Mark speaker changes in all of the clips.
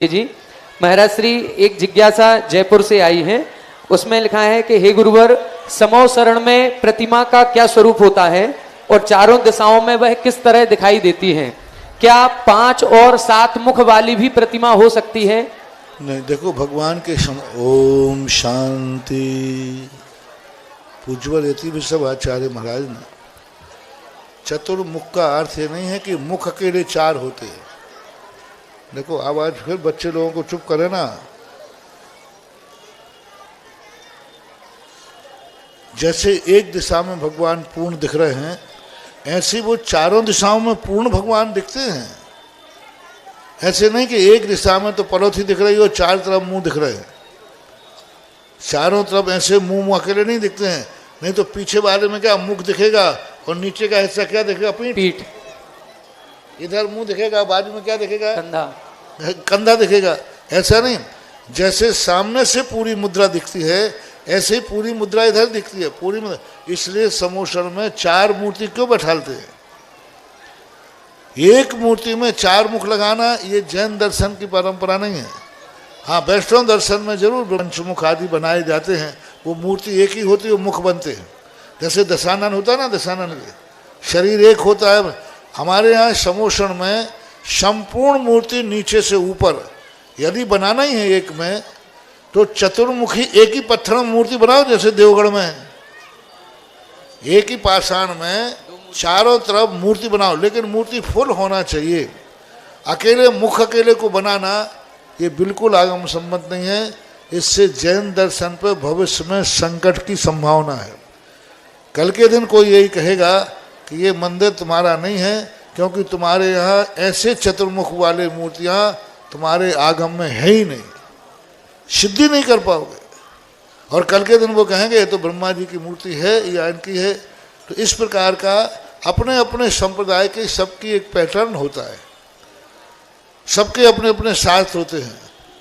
Speaker 1: जी महाराज श्री एक जिज्ञासा जयपुर से आई है। उसमें लिखा है कि हे गुरुवर, समो शरण में प्रतिमा का क्या स्वरूप होता है और चारों दिशाओं में वह किस तरह दिखाई देती है? क्या 5 और 7 मुख वाली भी प्रतिमा हो सकती है?
Speaker 2: नहीं, देखो भगवान के ओम शांति। पूज्यवर यति विश्व आचार्य महाराज ने चतुर्मुख का अर्थ ये नहीं है कि मुख अकेले 4 होते हैं। देखो अब आज फिर बच्चे लोगों को चुप करे ना। जैसे एक दिशा में भगवान पूर्ण दिख रहे हैं, ऐसे वो चारों दिशाओं में पूर्ण भगवान दिखते हैं। ऐसे नहीं कि एक दिशा में तो पड़ोसी दिख रही हो, 4 तरफ मुंह दिख रहे हैं। चारों तरफ ऐसे मुंह अकेले नहीं दिखते हैं। नहीं तो पीछे वाले में क्या मुख दिखेगा और नीचे का हिस्सा क्या दिखेगा? पीठ। इधर मुंह दिखेगा, बाजू में क्या दिखेगा? कंधा दिखेगा। ऐसा नहीं, जैसे सामने से पूरी मुद्रा दिखती है ऐसे ही पूरी मुद्रा इधर दिखती है। पूरी मुद्रा, इसलिए समोषण में 4 मूर्ति क्यों बैठालते हैं? एक मूर्ति में 4 मुख लगाना ये जैन दर्शन की परंपरा नहीं है। हाँ, वैष्णव दर्शन में जरूर पंचमुख आदि बनाए जाते हैं। वो मूर्ति एक ही होती है, वो मुख बनते हैं। जैसे दशानन होता है ना, दशानन के शरीर एक होता है। हमारे यहाँ समोषण में संपूर्ण मूर्ति नीचे से ऊपर यदि बनाना ही है एक में, तो चतुर्मुखी एक ही पत्थर में मूर्ति बनाओ। जैसे देवगढ़ में एक ही पाषाण में चारों तरफ मूर्ति बनाओ, लेकिन मूर्ति फुल होना चाहिए। अकेले मुख अकेले को बनाना ये बिल्कुल आगम सम्मत नहीं है। इससे जैन दर्शन पर भविष्य में संकट की संभावना है। कल के दिन कोई यही कहेगा कि ये मंदिर तुम्हारा नहीं है, क्योंकि तुम्हारे यहाँ ऐसे चतुर्मुख वाले मूर्तियाँ तुम्हारे आगम में है ही नहीं, सिद्धि नहीं कर पाओगे। और कल के दिन वो कहेंगे ये तो ब्रह्मा जी की मूर्ति है या इनकी है। तो इस प्रकार का अपने अपने संप्रदाय के सबकी एक पैटर्न होता है, सबके अपने अपने शास्त्र होते हैं।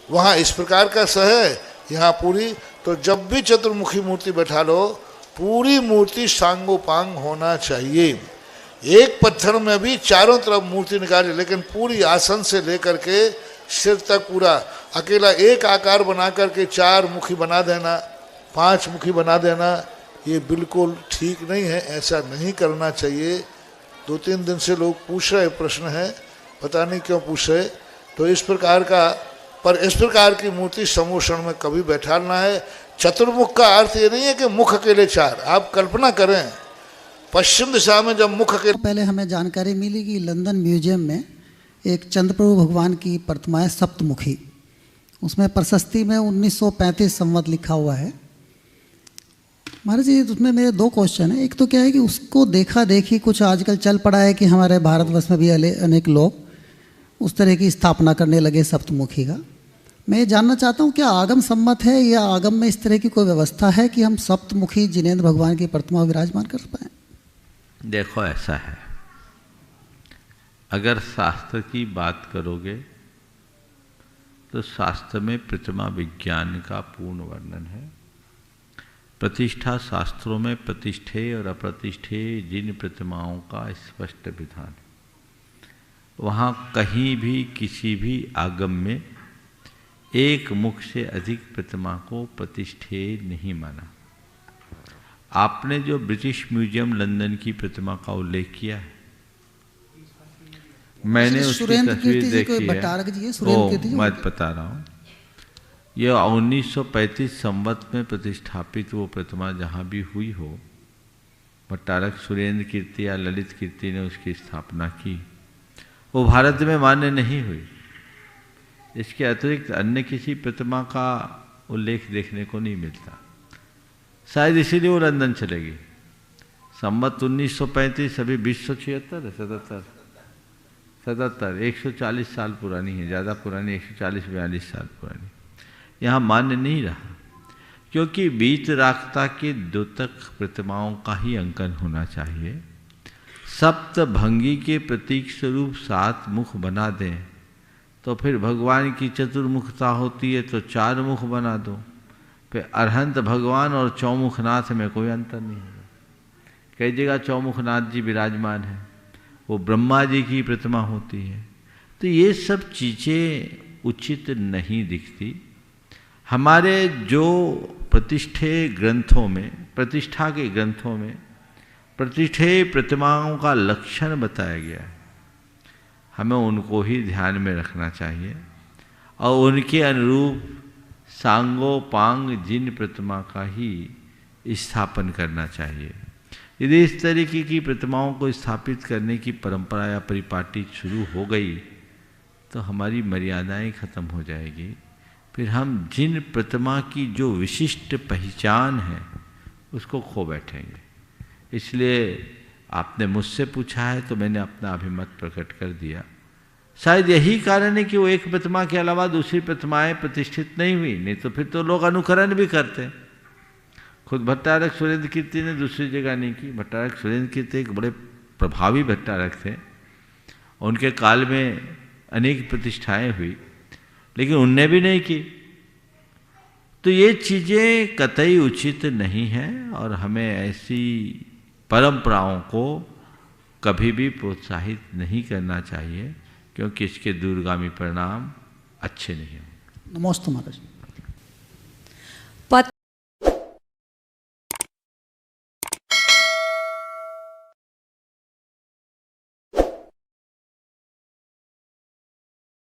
Speaker 2: वहाँ इस प्रकार का है, यहाँ पूरी। तो जब भी चतुर्मुखी मूर्ति बैठा लो, पूरी मूर्ति सांगोपांग होना चाहिए। एक पत्थर में भी चारों तरफ मूर्ति निकाले, लेकिन पूरी आसन से लेकर के सिर तक पूरा। अकेला एक आकार बना करके 4 मुखी बना देना, 5 मुखी बना देना, ये बिल्कुल ठीक नहीं है। ऐसा नहीं करना चाहिए। 2-3 दिन से लोग पूछ रहे, प्रश्न है, पता नहीं क्यों पूछ रहे। तो इस प्रकार का, पर इस प्रकार की मूर्ति समोषण में कभी बैठाना है। चतुर्मुख का अर्थ ये नहीं है कि मुख अकेले 4। आप कल्पना करें, पश्चिम दिशा में जब मुख अकेले।
Speaker 3: पहले हमें जानकारी मिली कि लंदन म्यूजियम में एक चंद्रप्रभु भगवान की प्रतिमा है सप्तमुखी। उसमें प्रशस्ति में 1935 संवत लिखा हुआ है। महाराज जी, उसमें मेरे 2 क्वेश्चन हैं। एक तो क्या है कि उसको देखा देखी कुछ आजकल चल पड़ा है कि हमारे भारतवर्ष में भी अनेक लोग उस तरह की स्थापना करने लगे सप्तमुखी का। मैं ये जानना चाहता हूँ, क्या आगम सम्मत है या आगम में इस तरह की कोई व्यवस्था है कि हम सप्तमुखी जिनेंद्र भगवान की प्रतिमा विराजमान कर पाएँ?
Speaker 4: देखो, ऐसा है, अगर शास्त्र की बात करोगे तो शास्त्र में प्रतिमा विज्ञान का पूर्ण वर्णन है। प्रतिष्ठा शास्त्रों में प्रतिष्ठेय और अप्रतिष्ठेय जिन प्रतिमाओं का स्पष्ट विधान है। वहाँ कहीं भी किसी भी आगम में एक मुख से अधिक प्रतिमा को प्रतिष्ठेय नहीं माना। आपने जो ब्रिटिश म्यूजियम लंदन की प्रतिमा का उल्लेख किया है, मैंने उसकी तस्वीर देखी है। मैं बता रहा हूँ, यह 1935 संवत में प्रतिष्ठापित वो प्रतिमा जहाँ भी हुई हो, भट्टारक सुरेंद्र कीर्ति या ललित कीर्ति ने उसकी स्थापना की, वो भारत में मान्य नहीं हुई। इसके अतिरिक्त अन्य किसी प्रतिमा का उल्लेख देखने को नहीं मिलता। शायद इसीलिए वो लंदन चलेगी। संवत 1935 अभी 2076 है, 77 140 साल पुरानी है, ज़्यादा पुरानी, 140-42 साल पुरानी। यहाँ मान्य नहीं रहा, क्योंकि वीतरागता के द्योतक प्रतिमाओं का ही अंकन होना चाहिए। सप्तभंगी के प्रतीक स्वरूप 7 मुख बना दें तो फिर भगवान की चतुर्मुखता होती है तो 4 मुख बना दो। फिर अरहंत भगवान और चौमुखनाथ में कोई अंतर नहीं होगा। कई जगह चौमुखनाथ जी विराजमान हैं, वो ब्रह्मा जी की प्रतिमा होती है। तो ये सब चीज़ें उचित नहीं दिखती। हमारे जो प्रतिष्ठे ग्रंथों में, प्रतिष्ठा के ग्रंथों में प्रतिष्ठे प्रतिमाओं का लक्षण बताया गया है, हमें उनको ही ध्यान में रखना चाहिए और उनके अनुरूप सांगोपांग जिन प्रतिमा का ही स्थापन करना चाहिए। यदि इस तरीके की प्रतिमाओं को स्थापित करने की परंपरा या परिपाटी शुरू हो गई तो हमारी मर्यादाएं खत्म हो जाएगी। फिर हम जिन प्रतिमा की जो विशिष्ट पहचान है उसको खो बैठेंगे। इसलिए आपने मुझसे पूछा है तो मैंने अपना अभिमत प्रकट कर दिया। शायद यही कारण है कि वो एक प्रतिमा के अलावा दूसरी प्रतिमाएं प्रतिष्ठित नहीं हुई, नहीं तो फिर तो लोग अनुकरण भी करते हैं। खुद भट्टारक सुरेंद्र कीर्ति ने दूसरी जगह नहीं की। भट्टारक सुरेंद्र कीर्ति एक बड़े प्रभावी भट्टारक थे, उनके काल में अनेक प्रतिष्ठाएं हुई, लेकिन उनने भी नहीं की। तो ये चीज़ें कतई उचित नहीं है और हमें ऐसी परंपराओं को कभी भी प्रोत्साहित नहीं करना चाहिए, क्योंकि इसके दूरगामी परिणाम अच्छे नहीं होंगे।
Speaker 3: नमस्ते महाराज।